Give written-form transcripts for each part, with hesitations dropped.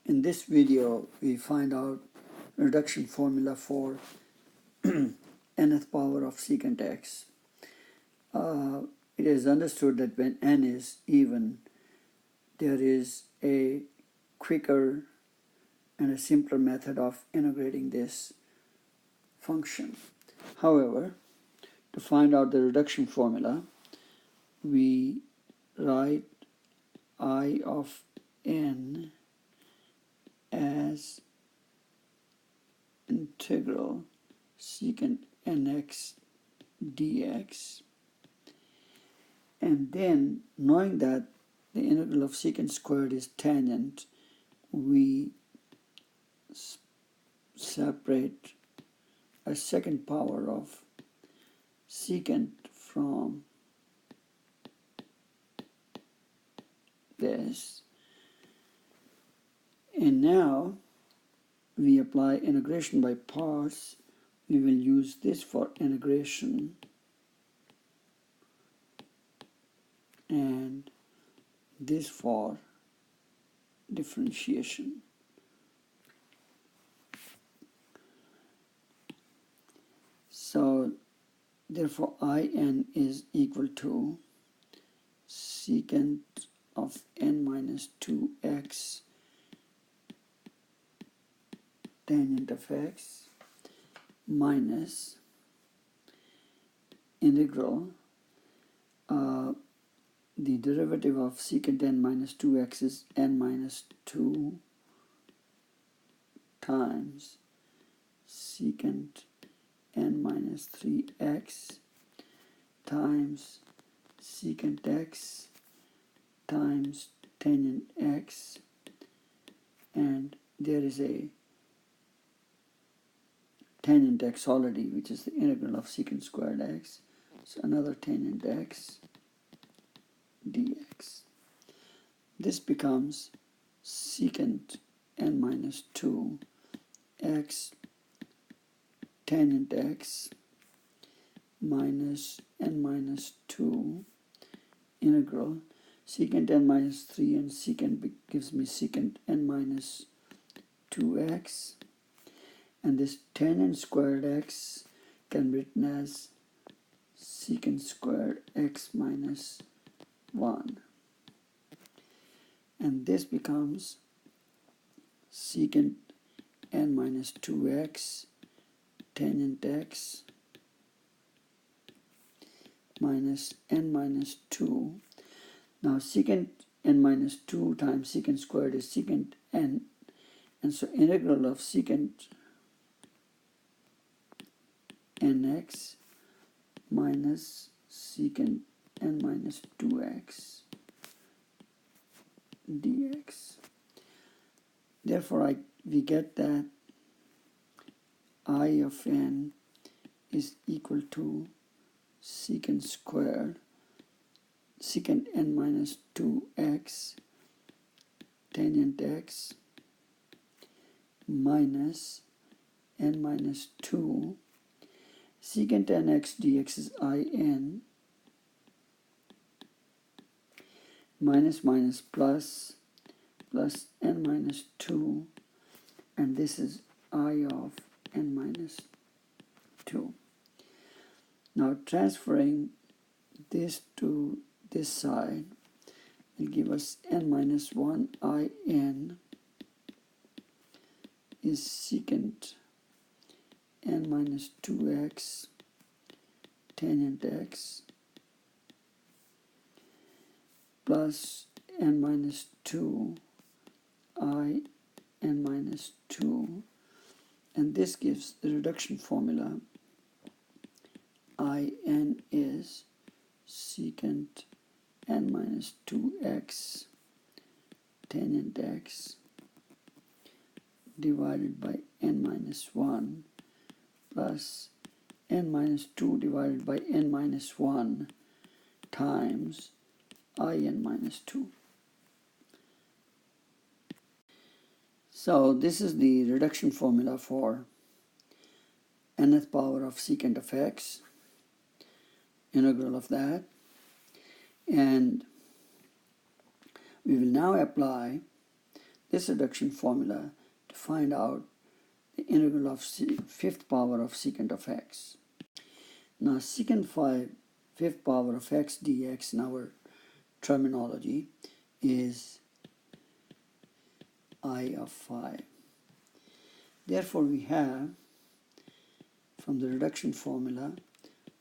In this video, we find out reduction formula for nth power of secant x. It is understood that when n is even, there is a quicker and a simpler method of integrating this function. However, to find out the reduction formula, we write I of n as integral secant nx dx, and then knowing that the integral of secant squared is tangent, we separate a second power of secant from this, and now we apply integration by parts. We will use this for integration and this for differentiation. So therefore In is equal to secant of n minus 2x tangent of x minus integral, the derivative of secant n minus 2x is n minus 2 times secant n minus 3x times secant x times tangent x, and there is a tangent x already, which is the integral of secant squared x, so another tangent x dx. This becomes secant n minus 2 x tangent x minus n minus 2 integral secant n minus 3, and secant gives me secant n minus 2x, and this tangent squared x can be written as secant squared x minus 1, and this becomes secant n minus 2x tangent x minus n minus 2. Now secant n minus 2 times secant squared is secant n, and so integral of secant nx minus secant n minus 2x dx. Therefore we get that I of n is equal to secant squared secant n minus 2x tangent x minus n minus 2 secant nx dx is In minus minus plus n minus 2, and this is I of n minus 2. Now transferring this to this side will give us n minus 1 In is secant n minus 2x tangent x plus n minus 2 I n minus 2, and this gives the reduction formula. In is secant n minus 2x tangent x divided by n minus 1 plus n minus 2 divided by n minus 1 times In minus 2. So this is the reduction formula for nth power of secant of x, integral of that, and we will now apply this reduction formula to find out the integral of fifth power of secant of x. Now secant 5 fifth power of x dx in our terminology is I of 5. Therefore we have from the reduction formula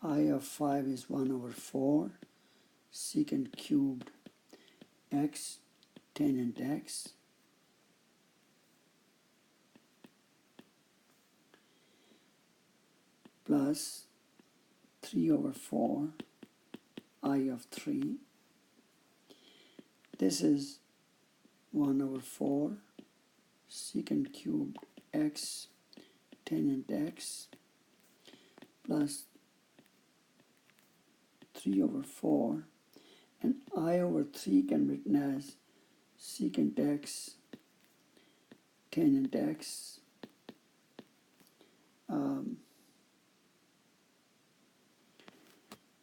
I of 5 is 1 over 4 secant cubed x tangent x plus 3 over 4 I of 3. This is 1 over 4 secant cubed x tangent x plus 3 over 4, and I over 3 can be written as secant x tangent x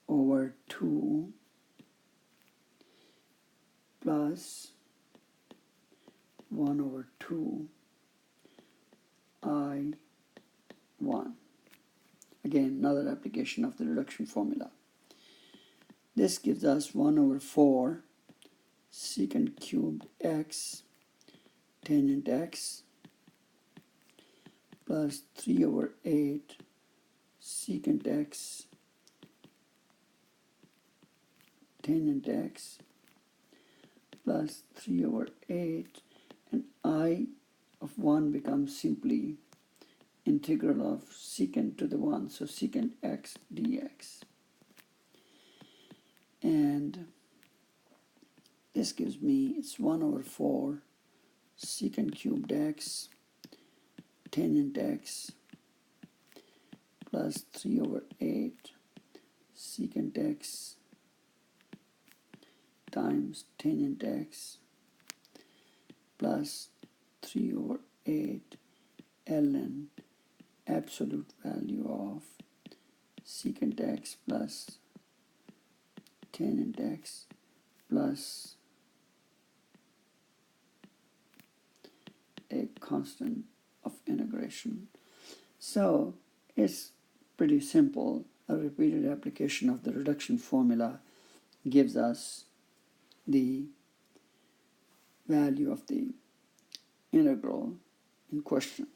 over 2 plus 1 over 2 I1. Again, another application of the reduction formula. This gives us 1 over 4 secant cubed x tangent x plus 3 over 8 secant x tangent x plus 3 over 8, and I of 1 becomes simply integral of secant to the 1, so secant x dx. And this gives me, it's 1 over 4 secant cubed x tangent x plus 3 over 8 secant x times tangent x plus 3 over 8 ln absolute value of secant x plus tangent x plus a constant of integration. So it's pretty simple. A repeated application of the reduction formula gives us the value of the integral in question.